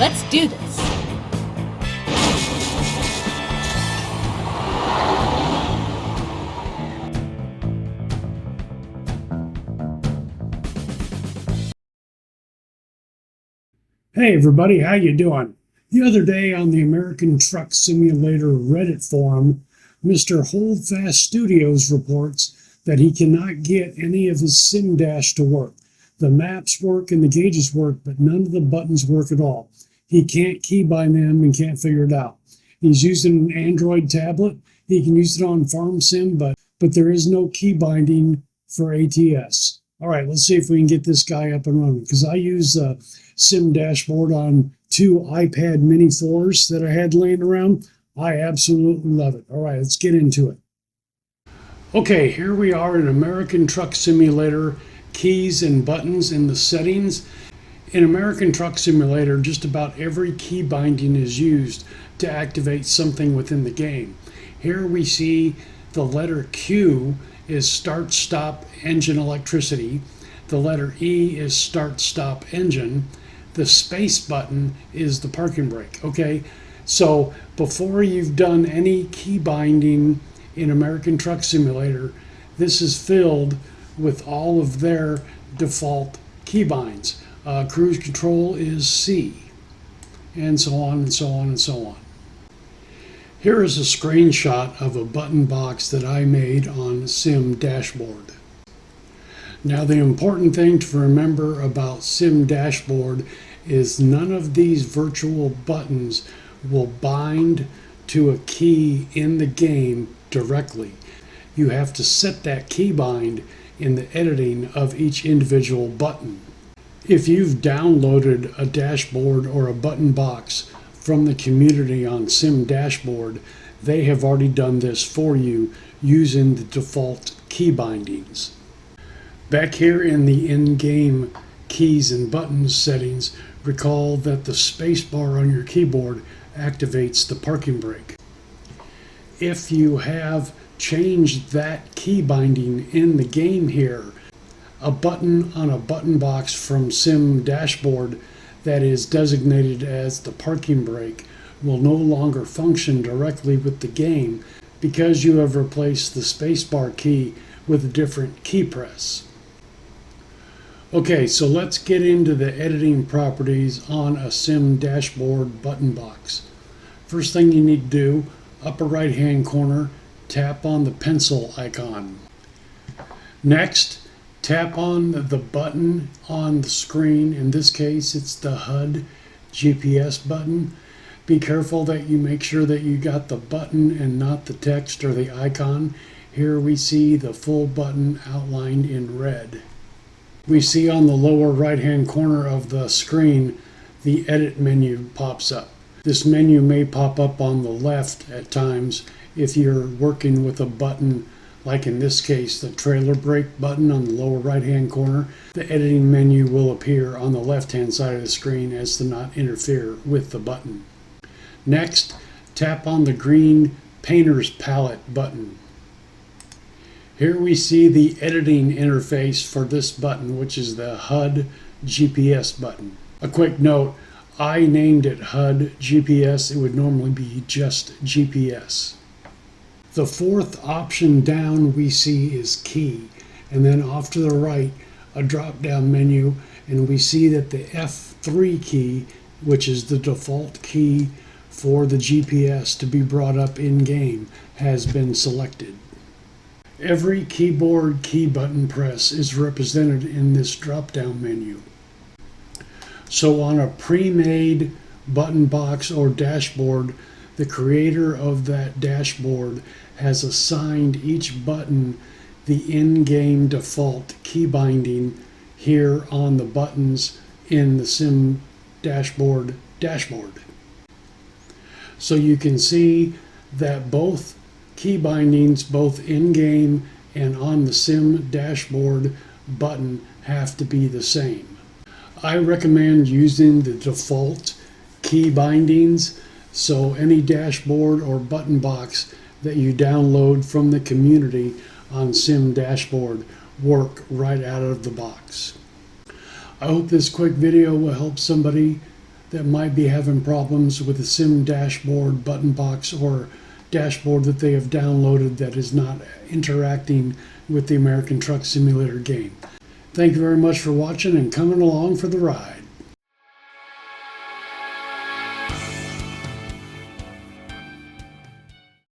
Let's do this. Hey everybody, how you doing? The other day on the American Truck Simulator Reddit forum, Mr. Holdfast Studios reports that he cannot get any of his sim dash to work. The maps work and the gauges work, but none of the buttons work at all. He can't keybind them and can't figure it out. He's using an Android tablet. He can use it on Farm Sim, but there is no key binding for ATS. All right, let's see if we can get this guy up and running, because I use a sim dashboard on 2 iPad mini 4s that I had laying around. I absolutely love it. All right, let's get into it. Okay, here we are in American Truck Simulator, keys and buttons in the settings. In American Truck Simulator, just about every key binding is used to activate something within the game. Here we see the letter Q is start stop engine electricity. The letter E is start stop engine. The space button is the parking brake. Okay, so before you've done any key binding in American Truck Simulator, this is filled with all of their default keybinds. Cruise control is C, and so on and so on and so on. Here is a screenshot of a button box that I made on Sim Dashboard. Now, the important thing to remember about Sim Dashboard is none of these virtual buttons will bind to a key in the game directly. You have to set that keybind in the editing of each individual button. If you've downloaded a dashboard or a button box from the community on Sim Dashboard, they have already done this for you using the default key bindings. Back here in the in-game keys and buttons settings, recall that the spacebar on your keyboard activates the parking brake. If you have changed that key binding in the game here, a button on a button box from Sim Dashboard that is designated as the parking brake will no longer function directly with the game because you have replaced the spacebar key with a different key press. Okay, so let's get into the editing properties on a Sim Dashboard button box. First thing you need to do, upper right hand corner, tap on the pencil icon. Next, tap on the button on the screen. In this case, it's the HUD GPS button. Be careful that you make sure that you got the button and not the text or the icon. Here we see the full button outlined in red. We see on the lower right-hand corner of the screen, the edit menu pops up. This menu may pop up on the left at times if you're working with a button, like in this case, the trailer brake button on the lower right-hand corner. The editing menu will appear on the left-hand side of the screen as to not interfere with the button. Next, tap on the green Painter's Palette button. Here we see the editing interface for this button, which is the HUD GPS button. A quick note, I named it HUD GPS. It would normally be just GPS. The fourth option down we see is key, and then off to the right, a drop-down menu, and we see that the F3 key, which is the default key for the GPS to be brought up in-game, has been selected. Every keyboard key button press is represented in this drop-down menu. So on a pre-made button box or dashboard, the creator of that dashboard has assigned each button the in-game default key binding here on the buttons in the Sim Dashboard dashboard. So you can see that both key bindings, both in-game and on the Sim Dashboard button, have to be the same. I recommend using the default key bindings, so any dashboard or button box that you download from the community on Sim Dashboard work right out of the box. I hope this quick video will help somebody that might be having problems with the sim dashboard button box or dashboard that they have downloaded that is not interacting with the American Truck Simulator game. Thank you very much for watching and coming along for the ride.